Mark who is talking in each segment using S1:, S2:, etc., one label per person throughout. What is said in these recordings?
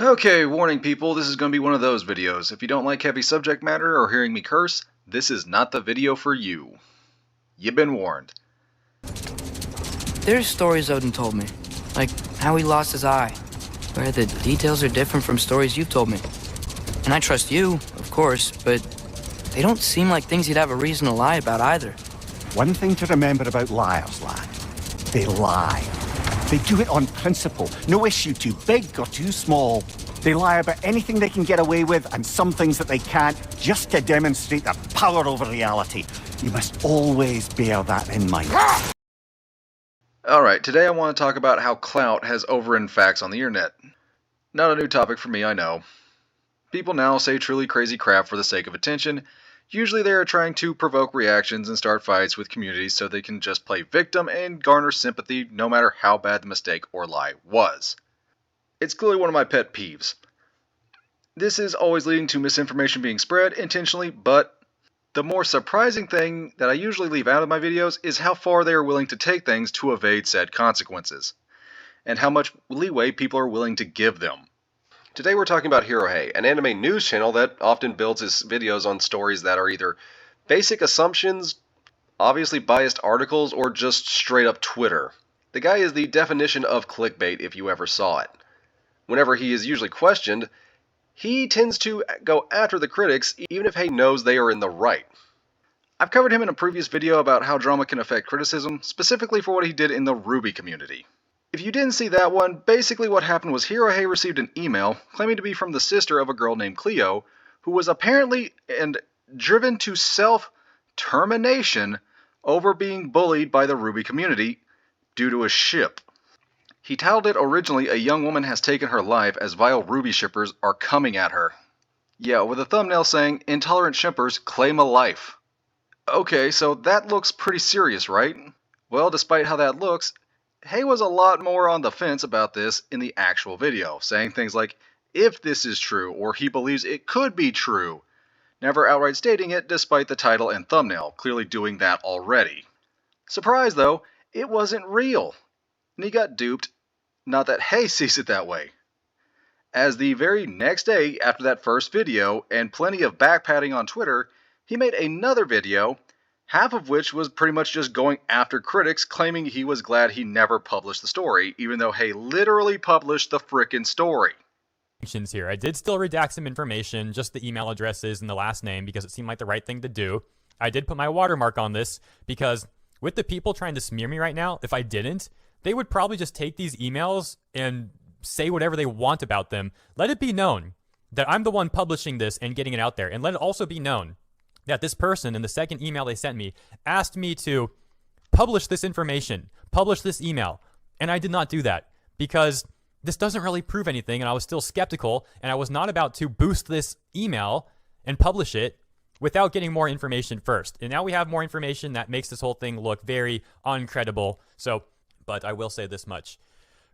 S1: Okay, warning people, this is going to be one of those videos. If you don't like heavy subject matter or hearing me curse, this is not the video for you. You've been warned.
S2: There's stories Odin told me, like how he lost his eye, where the details are different from stories you've told me. And I trust you, of course, but they don't seem like things you'd have a reason to lie about either.
S3: One thing to remember about liars, lad. They lie. They do it on principle. No issue too big or too small. They lie about anything they can get away with and some things that they can't, just to demonstrate their power over reality. You must always bear that in mind.
S1: Alright, today I want to talk about how clout has overridden facts on the internet. Not a new topic for me, I know. People now say truly crazy crap for the sake of attention. Usually they are trying to provoke reactions and start fights with communities so they can just play victim and garner sympathy no matter how bad the mistake or lie was. It's clearly one of my pet peeves. This is always leading to misinformation being spread intentionally, but the more surprising thing that I usually leave out of my videos is how far they are willing to take things to evade said consequences, and how much leeway people are willing to give them.
S4: Today we're talking about Hirohei, an anime news channel that often builds its videos on stories that are either basic assumptions, obviously biased articles, or just straight up Twitter. The guy is the definition of clickbait if you ever saw it. Whenever he is usually questioned, he tends to go after the critics even if he knows they are in the right. I've covered him in a previous video about how drama can affect criticism, specifically for what he did in the RWBY community. If you didn't see that one, basically what happened was Hirohei received an email claiming to be from the sister of a girl named Cleo, who was apparently driven to self-termination over being bullied by the RWBY community due to a ship. He titled it originally, "A Young Woman Has Taken Her Life as Vile RWBY Shippers Are Coming at Her." Yeah, with a thumbnail saying, "Intolerant Shippers Claim a Life." Okay, so that looks pretty serious, right? Well, despite how that looks, Hay was a lot more on the fence about this in the actual video, saying things like, "if this is true," or "he believes it could be true," never outright stating it despite the title and thumbnail, clearly doing that already. Surprise though, it wasn't real, and he got duped, not that Hay sees it that way. As the very next day after that first video, and plenty of backpatting on Twitter, he made another video, half of which was pretty much just going after critics, claiming he was glad he never published the story, even though Hay literally published the frickin' story.
S5: Here, I did still redact some information, just the email addresses and the last name, because it seemed like the right thing to do. I did put my watermark on this, because with the people trying to smear me right now, if I didn't, they would probably just take these emails and say whatever they want about them. Let it be known that I'm the one publishing this and getting it out there, and let it also be known that this person in the second email they sent me asked me to publish this information, publish this email, and I did not do that because this doesn't really prove anything, and I was still skeptical, and I was not about to boost this email and publish it without getting more information first. And now we have more information that makes this whole thing look very uncredible. But I will say this much.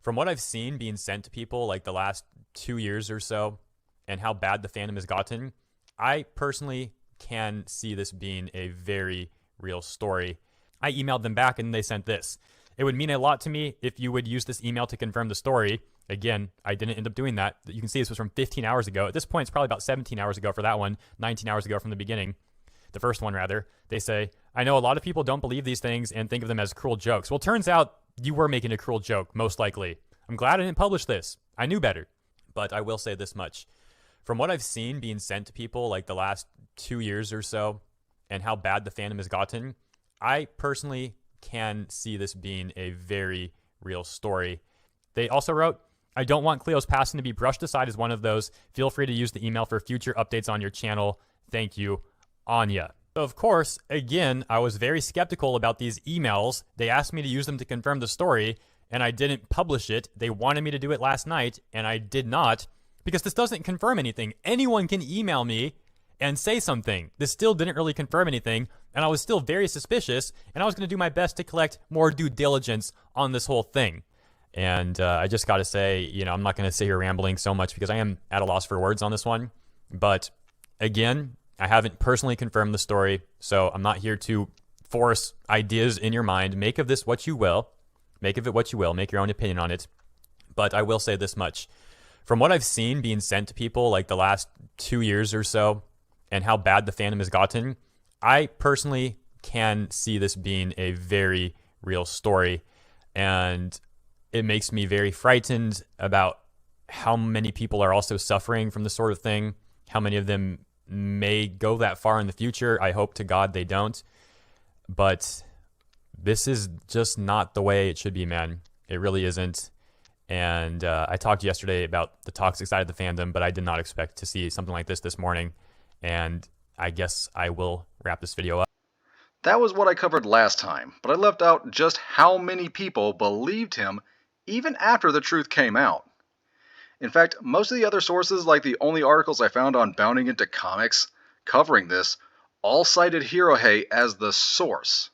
S5: From what I've seen being sent to people like the last 2 years or so, and how bad the fandom has gotten, I personally can see this being a very real story. I emailed them back and they sent this. It would mean a lot to me if you would use this email to confirm the story. Again, I didn't end up doing that. You can see this was from 15 hours ago. At this point, it's probably about 17 hours ago for that one, 19 hours ago from the beginning. The first one, rather. They say, "I know a lot of people don't believe these things and think of them as cruel jokes." Well, turns out you were making a cruel joke, most likely. I'm glad I didn't publish this. I knew better. But I will say this much. From what I've seen being sent to people like the last 2 years or so, and how bad the fandom has gotten, I personally can see this being a very real story. They also wrote, "I don't want Cleo's passing to be brushed aside as one of those. Feel free to use the email for future updates on your channel. Thank you, Anya." So of course, again, I was very skeptical about these emails. They asked me to use them to confirm the story, and I didn't publish it. They wanted me to do it last night, and I did not, because this doesn't confirm anything. Anyone can email me and say something. This still didn't really confirm anything, and I was still very suspicious, and I was going to do my best to collect more due diligence on this whole thing. And I just got to say, I'm not going to sit here rambling so much because I am at a loss for words on this one. But again, I haven't personally confirmed the story, so I'm not here to force ideas in your mind. Make of this what you will. Make of it what you will. Make your own opinion on it. But I will say this much. From what I've seen being sent to people like the last 2 years or so and how bad the fandom has gotten, I personally can see this being a very real story. And it makes me very frightened about how many people are also suffering from this sort of thing, how many of them may go that far in the future. I hope to God they don't. But this is just not the way it should be, man. It really isn't. And I talked yesterday about the toxic side of the fandom, but I did not expect to see something like this morning. And I guess I will wrap this video up.
S1: That was what I covered last time, but I left out just how many people believed him even after the truth came out. In fact, most of the other sources, like the only articles I found on Bounding Into Comics covering this, all cited Hirohei as the source.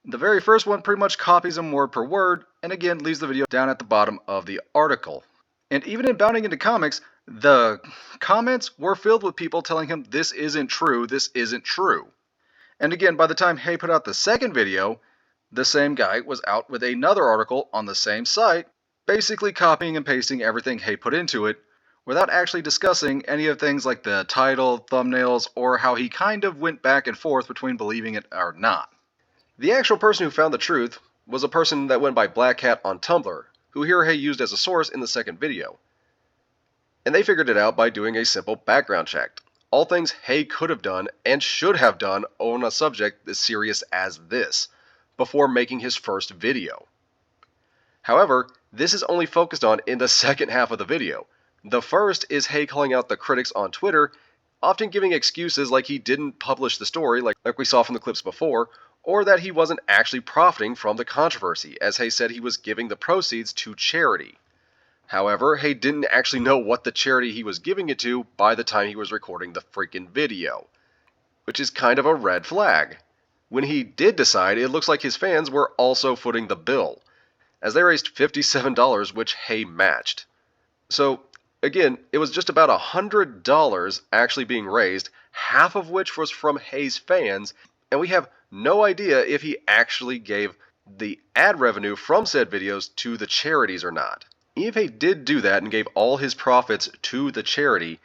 S1: The very first one pretty much copies him word per word, and again leaves the video down at the bottom of the article. And even in Bounding Into Comics, the comments were filled with people telling him this isn't true, this isn't true. And again, by the time Hay put out the second video, the same guy was out with another article on the same site, basically copying and pasting everything Hay put into it, without actually discussing any of things like the title, thumbnails, or how he kind of went back and forth between believing it or not. The actual person who found the truth was a person that went by Black Cat on Tumblr, who Hirohei used as a source in the second video. And they figured it out by doing a simple background check. All things Hay could have done and should have done on a subject as serious as this, before making his first video. However, this is only focused on in the second half of the video. The first is Hay calling out the critics on Twitter, often giving excuses like he didn't publish the story like we saw from the clips before, or that he wasn't actually profiting from the controversy, as Hay said he was giving the proceeds to charity. However, Hay didn't actually know what the charity he was giving it to by the time he was recording the freaking video, which is kind of a red flag. When he did decide, it looks like his fans were also footing the bill, as they raised $57, which Hay matched. So, again, it was just about $100 actually being raised, half of which was from Hay's fans, and we have no idea if he actually gave the ad revenue from said videos to the charities or not. If he did do that and gave all his profits to the charity,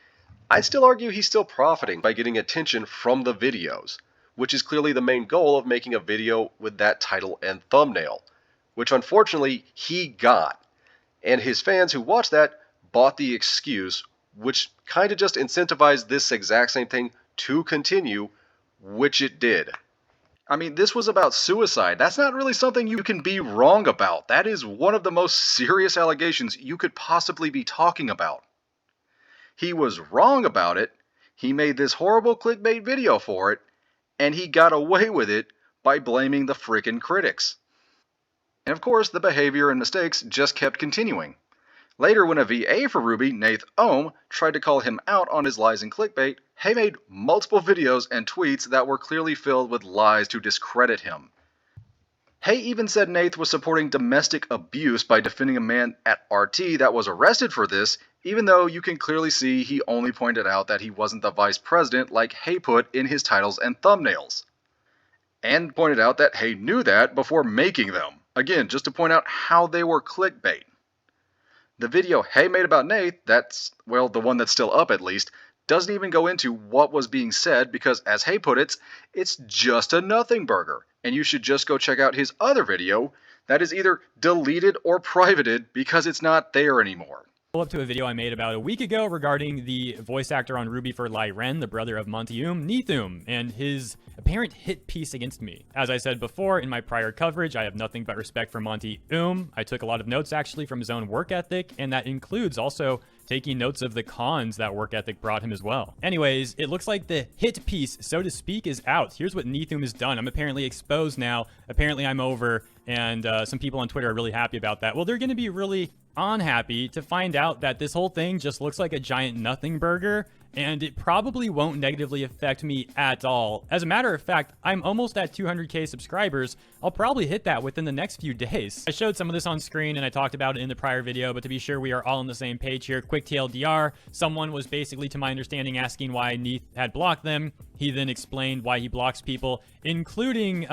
S1: I'd still argue he's still profiting by getting attention from the videos, which is clearly the main goal of making a video with that title and thumbnail, which unfortunately he got. And his fans who watched that bought the excuse, which kind of just incentivized this exact same thing to continue, which it did. I mean, this was about suicide. That's not really something you can be wrong about. That is one of the most serious allegations you could possibly be talking about. He was wrong about it, he made this horrible clickbait video for it, and he got away with it by blaming the frickin' critics. And of course, the behavior and mistakes just kept continuing. Later, when a VA for RWBY, Nath Ohm, tried to call him out on his lies and clickbait, Hay made multiple videos and tweets that were clearly filled with lies to discredit him. Hay even said Nath was supporting domestic abuse by defending a man at RT that was arrested for this, even though you can clearly see he only pointed out that he wasn't the vice president like Hay put in his titles and thumbnails. And pointed out that Hay knew that before making them. Again, just to point out how they were clickbait. The video Hay made about Nath, that's, well, the one that's still up at least, doesn't even go into what was being said because, as Hay put it, it's just a nothing burger, and you should just go check out his other video that is either deleted or privated because it's not there anymore.
S5: Up to a video I made about a week ago regarding the voice actor on RWBY for Lai Ren, the brother of Monty Neethum, and his apparent hit piece against me. As I said before in my prior coverage, I have nothing but respect for Monty. I took a lot of notes actually from his own work ethic, and that includes also taking notes of the cons that work ethic brought him as well. Anyways, it looks like the hit piece, so to speak, is out. Here's what Neethum has done. I'm apparently exposed now. Apparently I'm over, and some people on Twitter are really happy about that. Well, they're going to be really unhappy to find out that this whole thing just looks like a giant nothing burger, and it probably won't negatively affect me at all. As a matter of fact, I'm almost at 200k subscribers. I'll probably hit that within the next few days. I showed some of this on screen and I talked about it in the prior video, but to be sure we are all on the same page here, quick TLDR, someone was basically, to my understanding, asking why Neith had blocked them. He then explained why he blocks people, including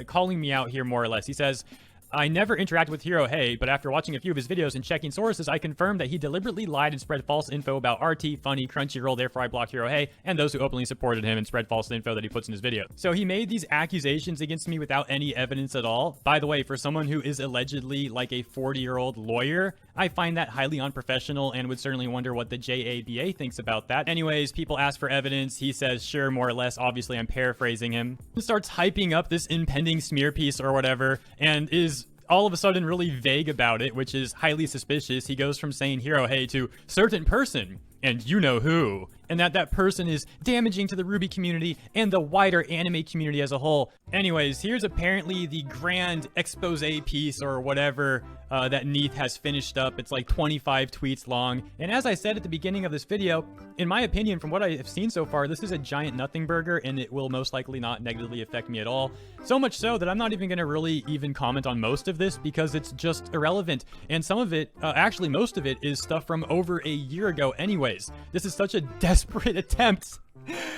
S5: calling me out here more or less. He says, I never interacted with Hirohei, but after watching a few of his videos and checking sources, I confirmed that he deliberately lied and spread false info about RT, Funny, Crunchyroll, therefore I blocked Hirohei, and those who openly supported him and spread false info that he puts in his video. So he made these accusations against me without any evidence at all. By the way, for someone who is allegedly like a 40-year-old lawyer, I find that highly unprofessional and would certainly wonder what the JABA thinks about that. Anyways, people ask for evidence. He says, sure, more or less. Obviously, I'm paraphrasing him. He starts hyping up this impending smear piece or whatever, and is all of a sudden really vague about it, which is highly suspicious. He goes from saying Hirohei to certain person, and you know who, and that person is damaging to the RWBY community and the wider anime community as a whole. Anyways, here's apparently the grand expose piece or whatever that Neith has finished up. It's like 25 tweets long. And as I said at the beginning of this video, in my opinion, from what I have seen so far, this is a giant nothing burger and it will most likely not negatively affect me at all. So much so that I'm not even going to really even comment on most of this because it's just irrelevant. And some of it, actually most of it, is stuff from over a year ago anyways. This is such a desperate attempt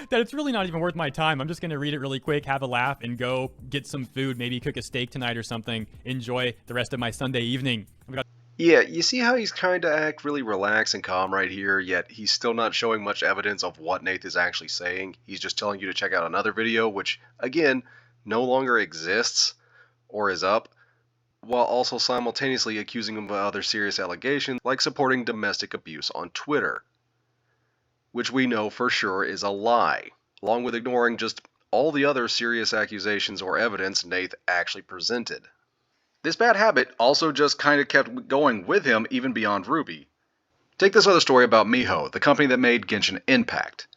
S5: that it's really not even worth my time. I'm just going to read it really quick, have a laugh, and go get some food, maybe cook a steak tonight or something. Enjoy the rest of my Sunday evening.
S4: Yeah, you see how he's trying to act really relaxed and calm right here, yet he's still not showing much evidence of what Nath is actually saying. He's just telling you to check out another video, which, again, no longer exists or is up, while also simultaneously accusing him of other serious allegations, like supporting domestic abuse on Twitter, which we know for sure is a lie, along with ignoring just all the other serious accusations or evidence Nath actually presented. This bad habit also just kind of kept going with him even beyond RWBY. Take this other story about Mihoyo, the company that made Genshin Impact.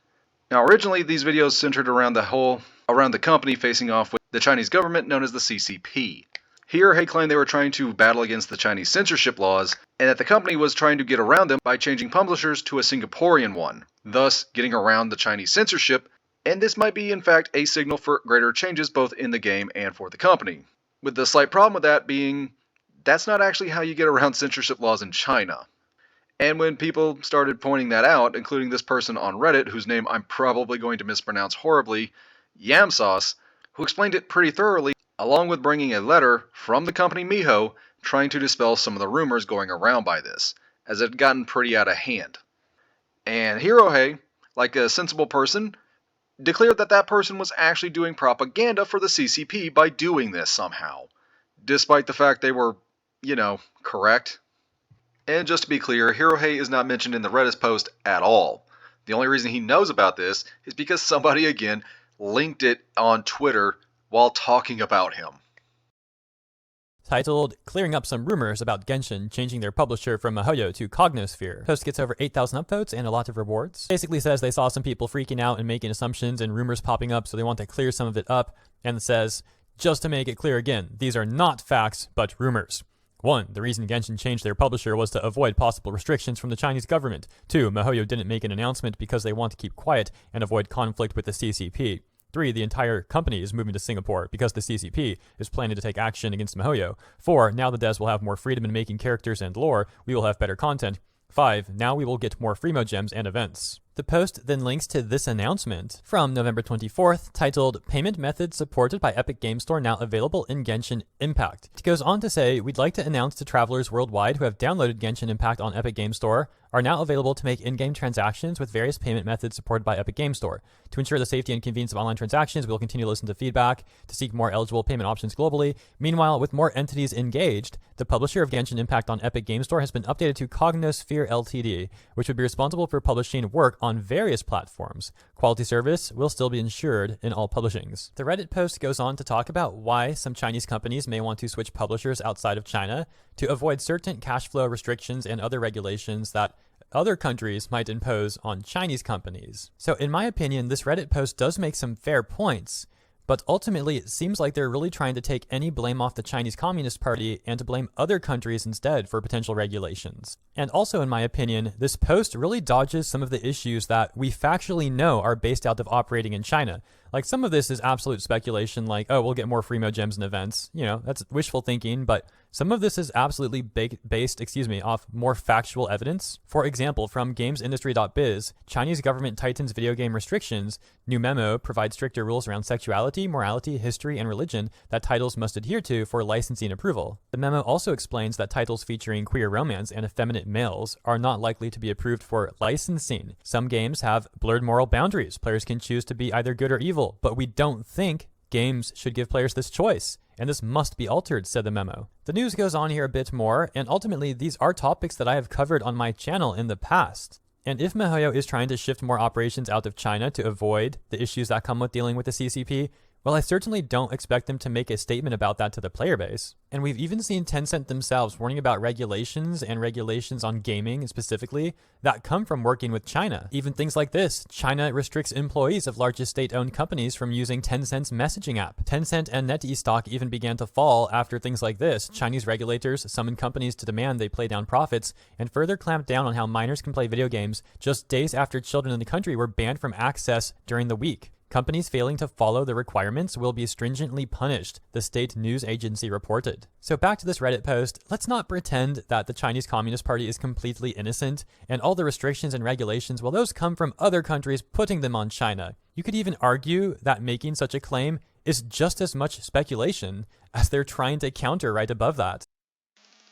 S4: Now originally these videos centered around the company facing off with the Chinese government known as the CCP. Here, he claimed they were trying to battle against the Chinese censorship laws, and that the company was trying to get around them by changing publishers to a Singaporean one, thus getting around the Chinese censorship, and this might be in fact a signal for greater changes both in the game and for the company. With the slight problem with that being, that's not actually how you get around censorship laws in China. And when people started pointing that out, including this person on Reddit, whose name I'm probably going to mispronounce horribly, Yamsauce, who explained it pretty thoroughly, along with bringing a letter from the company Mihoyo trying to dispel some of the rumors going around by this, as it had gotten pretty out of hand. And Hirohei, like a sensible person, declared that that person was actually doing propaganda for the CCP by doing this somehow, despite the fact they were, correct. And just to be clear, Hirohei is not mentioned in the Reddit post at all. The only reason he knows about this is because somebody, again, linked it on Twitter while talking about him.
S5: Titled, Clearing Up Some Rumors About Genshin Changing Their Publisher from Mihoyo to Cognosphere. Post gets over 8,000 upvotes and a lot of rewards. Basically says they saw some people freaking out and making assumptions and rumors popping up, so they want to clear some of it up, and says, just to make it clear again, these are not facts, but rumors. 1. The reason Genshin changed their publisher was to avoid possible restrictions from the Chinese government. 2. Mihoyo didn't make an announcement because they want to keep quiet and avoid conflict with the CCP. 3. The entire company is moving to Singapore because the CCP is planning to take action against Mihoyo. 4. Now the devs will have more freedom in making characters and lore. We will have better content. 5. Now we will get more Freemo gems and events. The post then links to this announcement from November 24th, titled, Payment Methods Supported by Epic Game Store Now Available in Genshin Impact. It goes on to say, we'd like to announce to travelers worldwide who have downloaded Genshin Impact on Epic Game Store are now available to make in-game transactions with various payment methods supported by Epic Game Store. To ensure the safety and convenience of online transactions, we will continue to listen to feedback to seek more eligible payment options globally. Meanwhile, with more entities engaged, the publisher of Genshin Impact on Epic Game Store has been updated to Cognosphere Ltd, which would be responsible for publishing work on various platforms. Quality service will still be ensured in all publishings. The Reddit post goes on to talk about why some Chinese companies may want to switch publishers outside of China to avoid certain cash flow restrictions and other regulations that other countries might impose on Chinese companies. So in my opinion, this Reddit post does make some fair points, but ultimately it seems like they're really trying to take any blame off the Chinese Communist Party and to blame other countries instead for potential regulations. And also in my opinion, this post really dodges some of the issues that we factually know are based out of operating in China, Like, some of this is absolute speculation, like, oh, we'll get more Freemo gems and events. You know, that's wishful thinking, but some of this is absolutely based off more factual evidence. For example, from gamesindustry.biz, Chinese government tightens video game restrictions. New memo provides stricter rules around sexuality, morality, history, and religion that titles must adhere to for licensing approval. The memo also explains that titles featuring queer romance and effeminate males are not likely to be approved for licensing. Some games have blurred moral boundaries. Players can choose to be either good or evil, but we don't think games should give players this choice, and this must be altered, said the memo. The news goes on here a bit more, and ultimately these are topics that I have covered on my channel in the past. And if Mihoyo is trying to shift more operations out of China to avoid the issues that come with dealing with the CCP, well, I certainly don't expect them to make a statement about that to the player base. And we've even seen Tencent themselves warning about regulations and regulations on gaming specifically that come from working with China. Even things like this: China restricts employees of largest state-owned companies from using Tencent's messaging app. Tencent and NetEase stock even began to fall after things like this. Chinese regulators summoned companies to demand they play down profits and further clamped down on how minors can play video games just days after children in the country were banned from access during the week. Companies failing to follow the requirements will be stringently punished, the state news agency reported. So back to this Reddit post, let's not pretend that the Chinese Communist Party is completely innocent, and all the restrictions and regulations, well, those come from other countries putting them on China. You could even argue that making such a claim is just as much speculation as they're trying to counter right above that.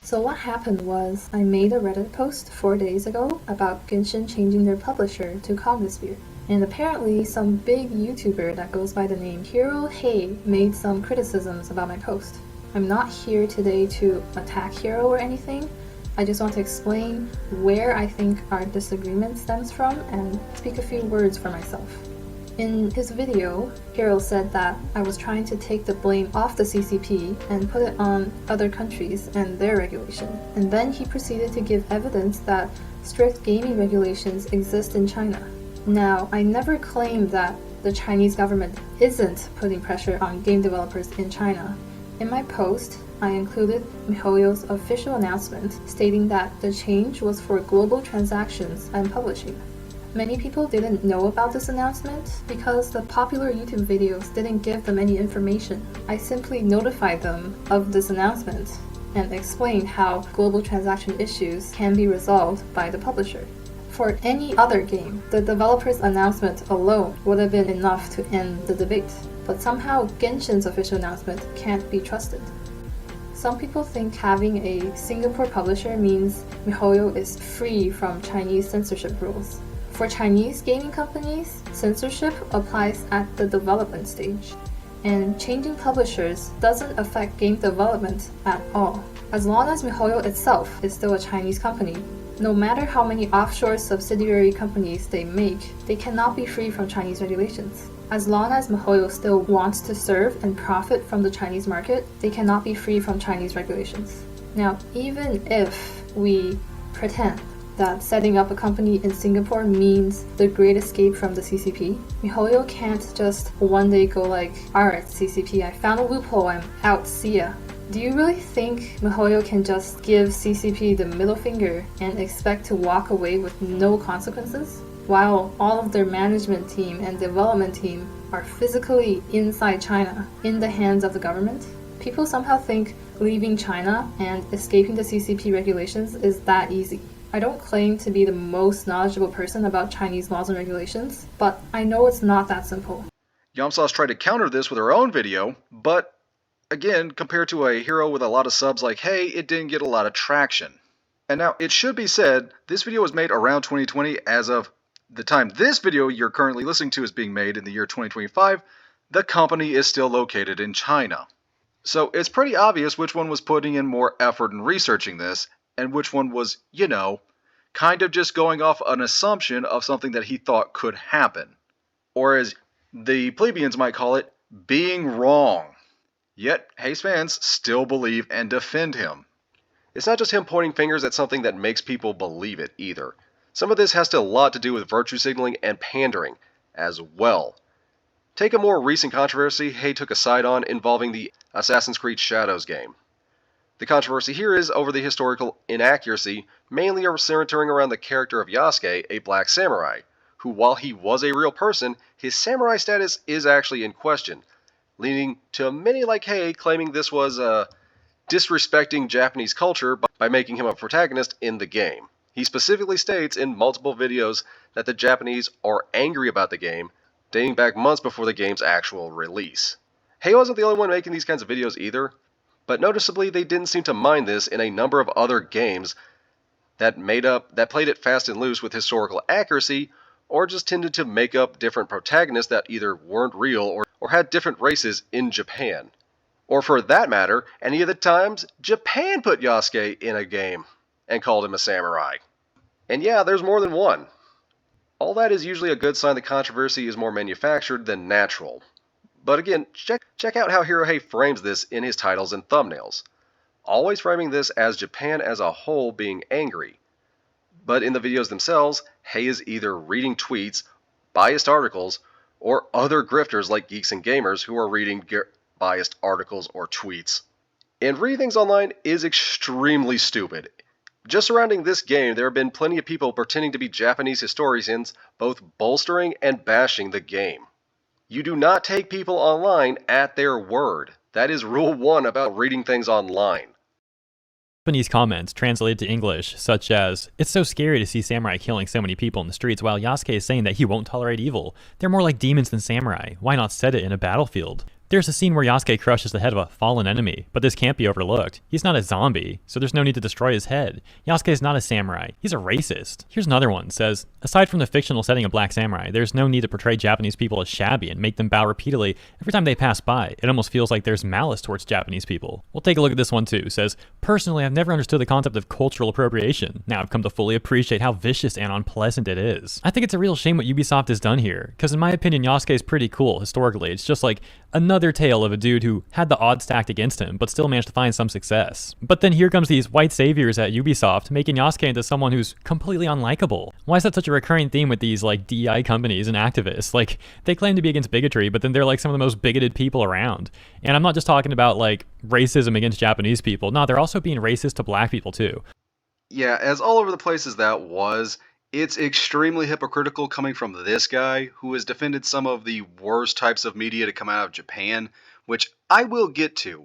S6: So what happened was, I made a Reddit post 4 days ago about Genshin changing their publisher to Cognisphere. And apparently some big YouTuber that goes by the name RWBY made some criticisms about my post. I'm not here today to attack Hero or anything. I just want to explain where I think our disagreement stems from and speak a few words for myself. In his video, Hero said that I was trying to take the blame off the CCP and put it on other countries and their regulation. And then he proceeded to give evidence that strict gaming regulations exist in China. Now, I never claimed that the Chinese government isn't putting pressure on game developers in China. In my post, I included Mihoyo's official announcement stating that the change was for global transactions and publishing. Many people didn't know about this announcement because the popular YouTube videos didn't give them any information. I simply notified them of this announcement and explained how global transaction issues can be resolved by the publisher. For any other game, the developer's announcement alone would have been enough to end the debate, but somehow Genshin's official announcement can't be trusted. Some people think having a Singapore publisher means Mihoyo is free from Chinese censorship rules. For Chinese gaming companies, censorship applies at the development stage, and changing publishers doesn't affect game development at all. As long as Mihoyo itself is still a Chinese company, no matter how many offshore subsidiary companies they make, they cannot be free from Chinese regulations. As long as Mihoyo still wants to serve and profit from the Chinese market, they cannot be free from Chinese regulations. Now, even if we pretend that setting up a company in Singapore means the great escape from the CCP, Mihoyo can't just one day go like, alright CCP, I found a loophole, I'm out, see ya. Do you really think Mihoyo can just give CCP the middle finger and expect to walk away with no consequences? While all of their management team and development team are physically inside China, in the hands of the government? People somehow think leaving China and escaping the CCP regulations is that easy. I don't claim to be the most knowledgeable person about Chinese laws and regulations, but I know it's not that simple.
S1: Yamsauce tried to counter this with her own video, but again, compared to a hero with a lot of subs like Hey, it didn't get a lot of traction. And now, it should be said, this video was made around 2020. As of the time this video you're currently listening to is being made in the year 2025, the company is still located in China. So it's pretty obvious which one was putting in more effort in researching this, and which one was, kind of just going off an assumption of something that he thought could happen. Or as the plebeians might call it, being wrong. Yet, Hayes fans still believe and defend him.
S4: It's not just him pointing fingers at something that makes people believe it either. Some of this has a lot to do with virtue signaling and pandering as well. Take a more recent controversy Hay took a side on involving the Assassin's Creed Shadows game. The controversy here is over the historical inaccuracy, mainly centering around the character of Yasuke, a black samurai, who, while he was a real person, his samurai status is actually in question, leading to many like Hei claiming this was disrespecting Japanese culture by making him a protagonist in the game. He specifically states in multiple videos that the Japanese are angry about the game, dating back months before the game's actual release. Hei wasn't the only one making these kinds of videos either, but noticeably they didn't seem to mind this in a number of other games that played it fast and loose with historical accuracy, or just tended to make up different protagonists that either weren't real or had different races in Japan. Or for that matter, any of the times Japan put Yasuke in a game and called him a samurai. And yeah, there's more than one. All that is usually a good sign the controversy is more manufactured than natural. But again, check out how Hirohei frames this in his titles and thumbnails, always framing this as Japan as a whole being angry. But in the videos themselves, Hei is either reading tweets, biased articles, or other grifters like Geeks and Gamers who are reading biased articles or tweets. And reading things online is extremely stupid. Just surrounding this game, there have been plenty of people pretending to be Japanese historians, both bolstering and bashing the game. You do not take people online at their word. That is rule 1 about reading things online.
S5: Japanese comments translated to English, such as, "It's so scary to see samurai killing so many people in the streets while Yasuke is saying that he won't tolerate evil. They're more like demons than samurai. Why not set it in a battlefield?" There's a scene where Yasuke crushes the head of a fallen enemy, but this can't be overlooked. He's not a zombie, so there's no need to destroy his head. Yasuke is not a samurai. He's a racist. Here's another one. Says, "Aside from the fictional setting of Black Samurai, there's no need to portray Japanese people as shabby and make them bow repeatedly every time they pass by. It almost feels like there's malice towards Japanese people." We'll take a look at this one too. Says, "Personally, I've never understood the concept of cultural appropriation. Now I've come to fully appreciate how vicious and unpleasant it is." I think it's a real shame what Ubisoft has done here, because in my opinion, Yasuke is pretty cool historically. It's just like another tale of a dude who had the odds stacked against him, but still managed to find some success. But then here comes these white saviors at Ubisoft, making Yasuke into someone who's completely unlikable. Why is that such a recurring theme with these like DEI companies and activists? Like, they claim to be against bigotry, but then they're like some of the most bigoted people around. And I'm not just talking about like racism against Japanese people. No, they're also being racist to black people too.
S1: Yeah, as all over the place as that was, it's extremely hypocritical coming from this guy who has defended some of the worst types of media to come out of Japan, which I will get to.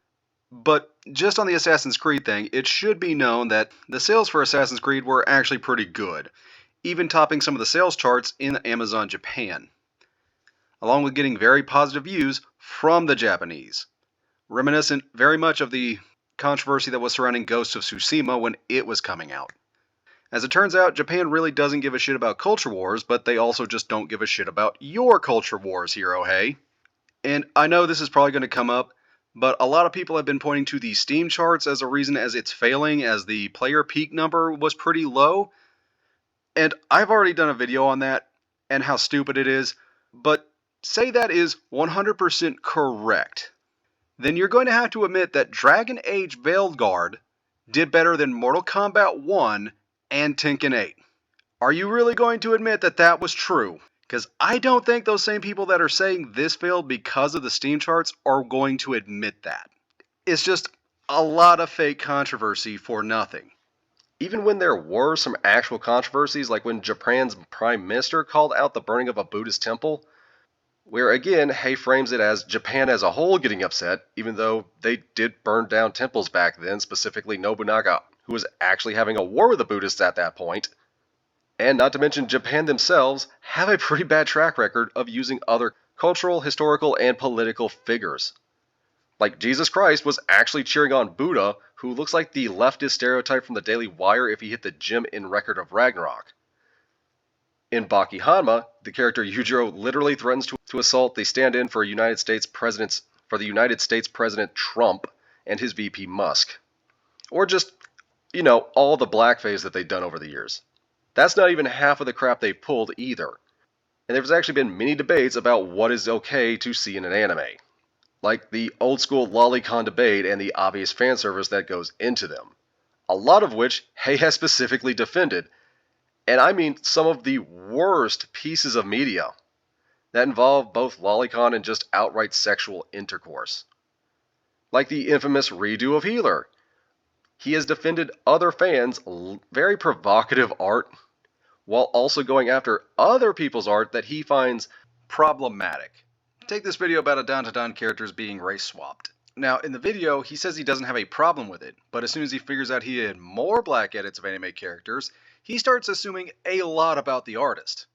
S1: But just on the Assassin's Creed thing, it should be known that the sales for Assassin's Creed were actually pretty good, even topping some of the sales charts in Amazon Japan, along with getting very positive views from the Japanese, reminiscent very much of the controversy that was surrounding Ghost of Tsushima when it was coming out. As it turns out, Japan really doesn't give a shit about culture wars, but they also just don't give a shit about your culture wars, Hirohei. And I know this is probably going to come up, but a lot of people have been pointing to the Steam charts as a reason as it's failing, as the player peak number was pretty low. And I've already done a video on that and how stupid it is, but say that is 100% correct. Then you're going to have to admit that Dragon Age Veilguard did better than Mortal Kombat 1 and Tekken 8. Are you really going to admit that that was true? Because I don't think those same people that are saying this failed because of the Steam charts are going to admit that. It's just a lot of fake controversy for nothing.
S4: Even when there were some actual controversies, like when Japan's Prime Minister called out the burning of a Buddhist temple, where again, Hei frames it as Japan as a whole getting upset, even though they did burn down temples back then, specifically Nobunaga, who was actually having a war with the Buddhists at that point. And not to mention Japan themselves have a pretty bad track record of using other cultural, historical, and political figures. Like Jesus Christ was actually cheering on Buddha, who looks like the leftist stereotype from the Daily Wire if he hit the gym in Record of Ragnarok. In Baki Hanma, the character Yujiro literally threatens to assault the stand-in for the United States President Trump and his VP Musk. Or just, all the blackface that they've done over the years. That's not even half of the crap they've pulled either. And there's actually been many debates about what is okay to see in an anime. Like the old school lolicon debate and the obvious fan service that goes into them. A lot of which Hei has specifically defended. And I mean some of the worst pieces of media that involve both lolicon and just outright sexual intercourse. Like the infamous redo of Healer. He has defended other fans' very provocative art while also going after other people's art that he finds problematic.
S1: Take this video about a Dandadan characters being race swapped. Now, in the video, he says he doesn't have a problem with it, but as soon as he figures out he had more black edits of anime characters, he starts assuming a lot about the artist.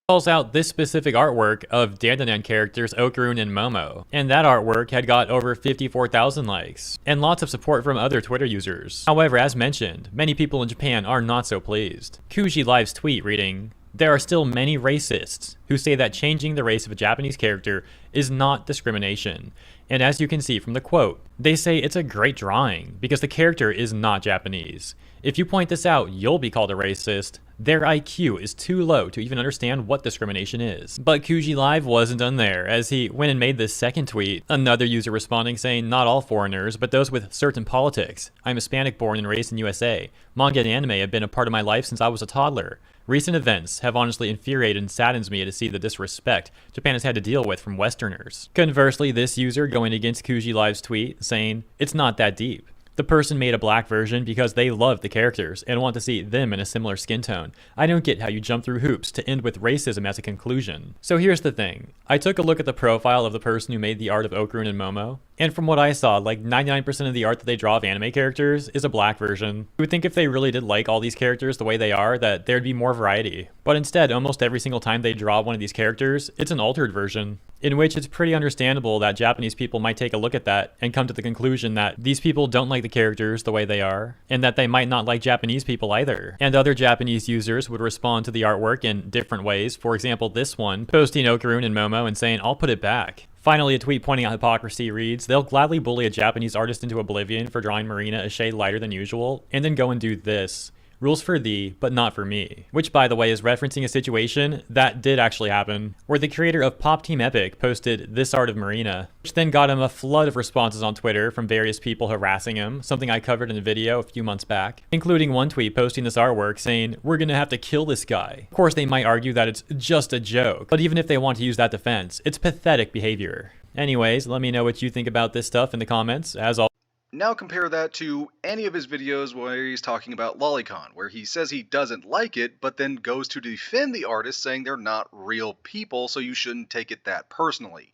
S5: Calls out this specific artwork of Dandadan characters Okarun and Momo, and that artwork had got over 54,000 likes, and lots of support from other Twitter users. However, as mentioned, many people in Japan are not so pleased. Kuji Live's tweet reading, "There are still many racists who say that changing the race of a Japanese character is not discrimination. And as you can see from the quote, they say it's a great drawing because the character is not Japanese. If you point this out, you'll be called a racist. Their IQ is too low to even understand what discrimination is." But Kuji Live wasn't done there, as he went and made this second tweet, another user responding saying, "Not all foreigners, but those with certain politics. I'm Hispanic born and raised in USA. Manga and anime have been a part of my life since I was a toddler. Recent events have honestly infuriated and saddens me to see the disrespect Japan has had to deal with from Westerners." Conversely, this user going against Kuji Live's tweet saying, "It's not that deep. The person made a black version because they love the characters and want to see them in a similar skin tone. I don't get how you jump through hoops to end with racism as a conclusion." So here's the thing. I took a look at the profile of the person who made the art of Okarun and Momo, and from what I saw, like 99% of the art that they draw of anime characters is a black version. You would think if they really did like all these characters the way they are, that there'd be more variety. But instead, almost every single time they draw one of these characters, it's an altered version, in which it's pretty understandable that Japanese people might take a look at that and come to the conclusion that these people don't like the characters the way they are, and that they might not like Japanese people either. And other Japanese users would respond to the artwork in different ways. For example, this one, posting Okarun and Momo and saying, "I'll put it back." Finally, a tweet pointing out hypocrisy reads, "They'll gladly bully a Japanese artist into oblivion for drawing Marina a shade lighter than usual, and then go and do this. Rules for thee, but not for me." Which, by the way, is referencing a situation that did actually happen, where the creator of Pop Team Epic posted this art of Marina, which then got him a flood of responses on Twitter from various people harassing him, something I covered in a video a few months back, including one tweet posting this artwork saying, "We're gonna have to kill this guy." Of course, they might argue that it's just a joke, but even if they want to use that defense, it's pathetic behavior. Anyways, let me know what you think about this stuff in the comments, as always.
S1: Now compare that to any of his videos where he's talking about Lolicon, where he says he doesn't like it, but then goes to defend the artist saying they're not real people, so you shouldn't take it that personally.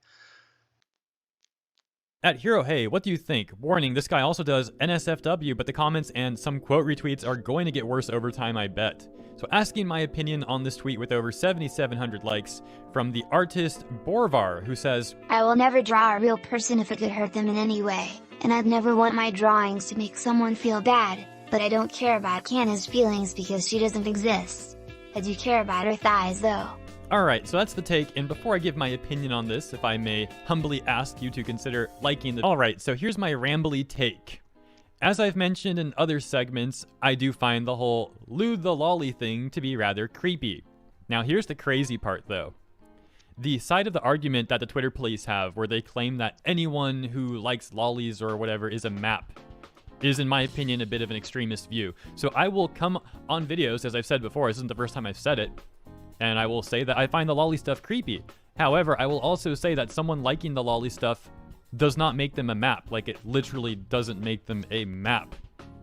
S5: At Hero Hey, what do you think? Warning, this guy also does NSFW, but the comments and some quote retweets are going to get worse over time, I bet. So asking my opinion on this tweet with over 7,700 likes from the artist Borvar, who says,
S7: "I will never draw a real person if it could hurt them in any way, and I'd never want my drawings to make someone feel bad, but I don't care about Kanna's feelings because she doesn't exist. I do care about her thighs though."
S5: Alright, so that's the take, and before I give my opinion on this, if I may humbly ask you to consider liking the— Alright, so here's my rambly take. As I've mentioned in other segments, I do find the whole lewd the lolly thing to be rather creepy. Now here's the crazy part though. The side of the argument that the Twitter police have, where they claim that anyone who likes lollies or whatever is a map, is in my opinion a bit of an extremist view. So I will come on videos, as I've said before, this isn't the first time I've said it, and I will say that I find the lolly stuff creepy. However, I will also say that someone liking the lolly stuff does not make them a map. Like, it literally doesn't make them a map.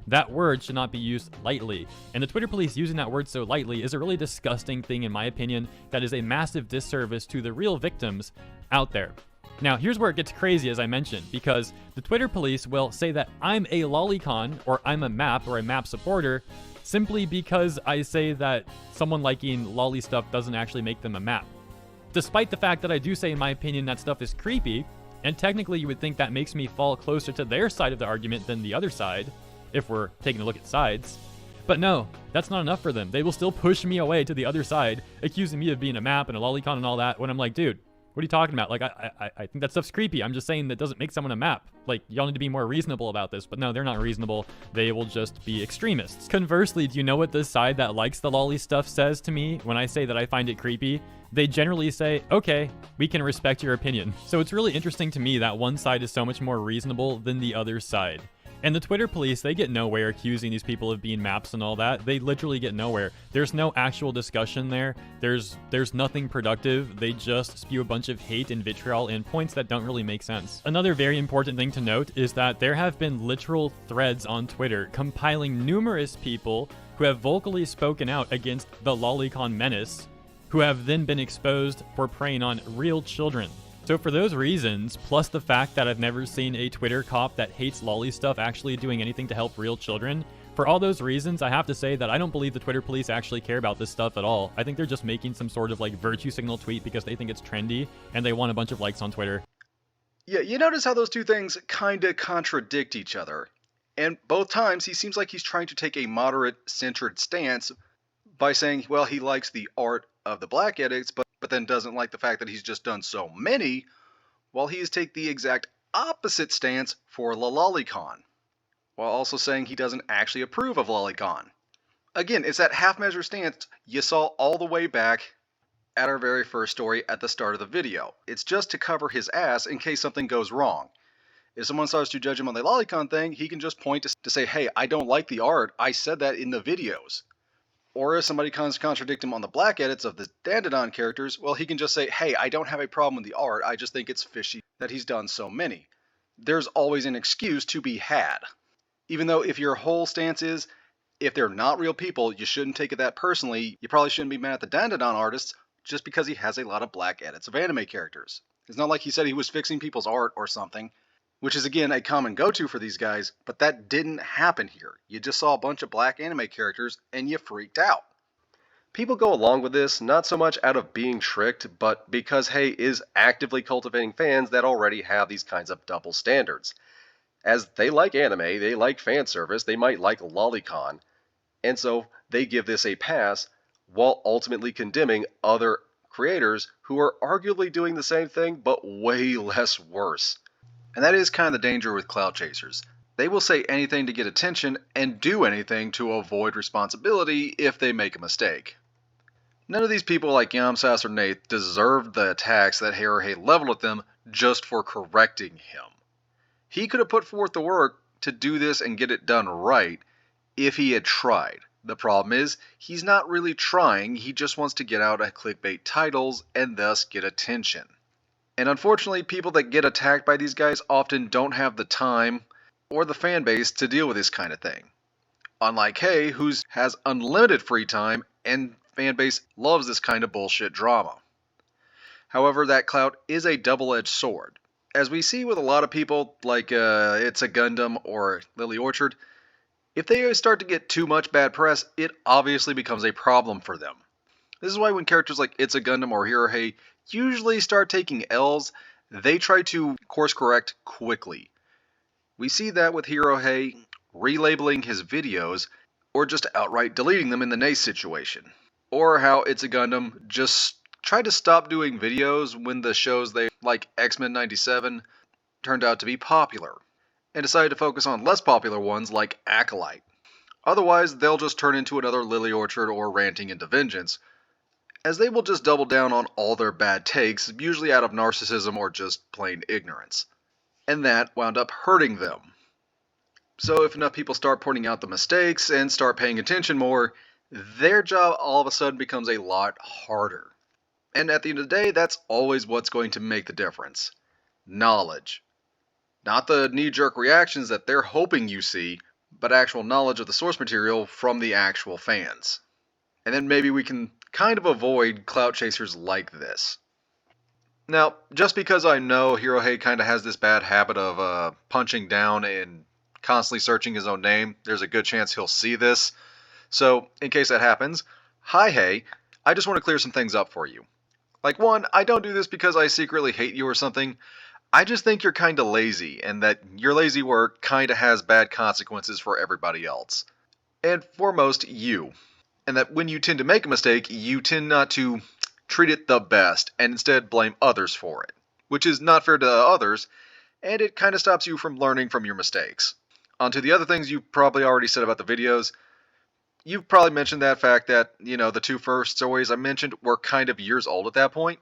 S5: That word should not be used lightly. And the Twitter police using that word so lightly is a really disgusting thing, in my opinion, that is a massive disservice to the real victims out there. Now, here's where it gets crazy, as I mentioned, because the Twitter police will say that I'm a lolicon, or I'm a map, or a map supporter, simply because I say that someone liking lolly stuff doesn't actually make them a map. Despite the fact that I do say, in my opinion, that stuff is creepy, and technically you would think that makes me fall closer to their side of the argument than the other side, if we're taking a look at sides. But no, that's not enough for them. They will still push me away to the other side, accusing me of being a map and a lolicon and all that, when I'm like, dude, what are you talking about? Like, I think that stuff's creepy. I'm just saying that doesn't make someone a map. Like, y'all need to be more reasonable about this. But no, they're not reasonable. They will just be extremists. Conversely, do you know what the side that likes the lolly stuff says to me when I say that I find it creepy? They generally say, okay, we can respect your opinion. So it's really interesting to me that one side is so much more reasonable than the other side. And the Twitter police, they get nowhere accusing these people of being maps and all that. They literally get nowhere. There's no actual discussion there. There's nothing productive. They just spew a bunch of hate and vitriol and points that don't really make sense. Another very important thing to note is that there have been literal threads on Twitter compiling numerous people who have vocally spoken out against the lolicon menace, who have then been exposed for preying on real children. So for those reasons, plus the fact that I've never seen a Twitter cop that hates lolly stuff actually doing anything to help real children, for all those reasons, I have to say that I don't believe the Twitter police actually care about this stuff at all. I think they're just making some sort of like virtue signal tweet because they think it's trendy and they want a bunch of likes on Twitter.
S1: Yeah, you notice how those two things kinda contradict each other. And both times he seems like he's trying to take a moderate-centered stance by saying, well, he likes the art of the black edits, but then doesn't like the fact that he's just done so many, while he is take the exact opposite stance for lolicon, while also saying he doesn't actually approve of lolicon. Again, it's that half-measure stance you saw all the way back at our very first story at the start of the video. It's just to cover his ass in case something goes wrong. If someone starts to judge him on the lolicon thing, he can just point to say, hey, I don't like the art, I said that in the videos. Or if somebody comes to contradict him on the black edits of the Dandadan characters, well, he can just say, hey, I don't have a problem with the art, I just think it's fishy that he's done so many. There's always an excuse to be had. Even though if your whole stance is, if they're not real people, you shouldn't take it that personally, you probably shouldn't be mad at the Dandadan artists just because he has a lot of black edits of anime characters. It's not like he said he was fixing people's art or something, which is again a common go-to for these guys, but that didn't happen here. You just saw a bunch of black anime characters and you freaked out.
S4: People go along with this not so much out of being tricked, but because Hey is actively cultivating fans that already have these kinds of double standards. As they like anime, they like fan service, they might like lolicon, and so they give this a pass while ultimately condemning other creators who are arguably doing the same thing but way less worse.
S1: And that is kind of the danger with clout chasers. They will say anything to get attention and do anything to avoid responsibility if they make a mistake. None of these people like Yamsas or Nath deserved the attacks that Haruhi leveled at them just for correcting him. He could have put forth the work to do this and get it done right if he had tried. The problem is, he's not really trying, he just wants to get out at clickbait titles and thus get attention. And unfortunately, people that get attacked by these guys often don't have the time or the fan base to deal with this kind of thing. Unlike Hay, who has unlimited free time and fan base loves this kind of bullshit drama. However, that clout is a double-edged sword. As we see with a lot of people like It's a Gundam or Lily Orchard, if they start to get too much bad press, it obviously becomes a problem for them. This is why when characters like It's a Gundam or Hirohei usually start taking L's, they try to course correct quickly. We see that with Hirohei relabeling his videos or just outright deleting them in the Nace situation. Or how It's a Gundam just tried to stop doing videos when the shows they like X-Men 97 turned out to be popular, and decided to focus on less popular ones like Acolyte. Otherwise, they'll just turn into another Lily Orchard or Ranting into Vengeance, as they will just double down on all their bad takes, usually out of narcissism or just plain ignorance. And that wound up hurting them. So if enough people start pointing out the mistakes and start paying attention more, their job all of a sudden becomes a lot harder. And at the end of the day, that's always what's going to make the difference. Knowledge. Not the knee-jerk reactions that they're hoping you see, but actual knowledge of the source material from the actual fans. And then maybe we can kind of avoid clout chasers like this. Now, just because I know Hirohei kind of has this bad habit of punching down and constantly searching his own name, there's a good chance he'll see this. So, in case that happens, hi Hey, I just want to clear some things up for you. Like, one, I don't do this because I secretly hate you or something. I just think you're kind of lazy, and that your lazy work kind of has bad consequences for everybody else. And foremost, you. And that when you tend to make a mistake, you tend not to treat it the best, and instead blame others for it. Which is not fair to others, and it kind of stops you from learning from your mistakes. On to the other things you probably already said about the videos. You've probably mentioned that fact that, the two first stories I mentioned were kind of years old at that point.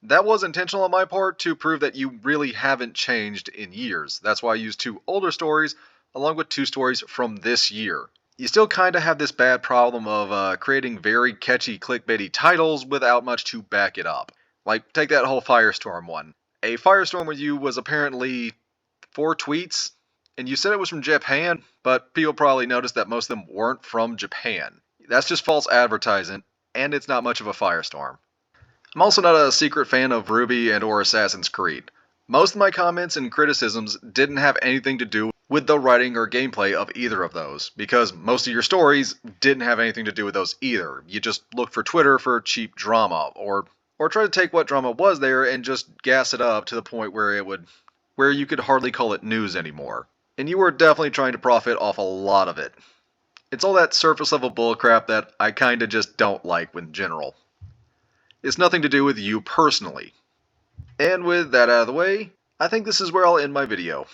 S1: That was intentional on my part to prove that you really haven't changed in years. That's why I used two older stories along with two stories from this year. You still kind of have this bad problem of creating very catchy clickbaity titles without much to back it up. Like, take that whole Firestorm one. A Firestorm with you was apparently 4 tweets, and you said it was from Japan, but people probably noticed that most of them weren't from Japan. That's just false advertising, and it's not much of a firestorm. I'm also not a secret fan of RWBY and or Assassin's Creed. Most of my comments and criticisms didn't have anything to do with the writing or gameplay of either of those, because most of your stories didn't have anything to do with those either. You just looked for Twitter for cheap drama, or try to take what drama was there and just gas it up to the point where you could hardly call it news anymore. And you were definitely trying to profit off a lot of it. It's all that surface level bullcrap that I kinda just don't like in general. It's nothing to do with you personally. And with that out of the way, I think this is where I'll end my video.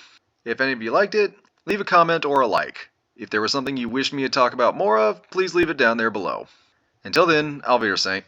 S1: If any of you liked it, leave a comment or a like. If there was something you wished me to talk about more of, please leave it down there below. Until then, Auf Wiedersehen.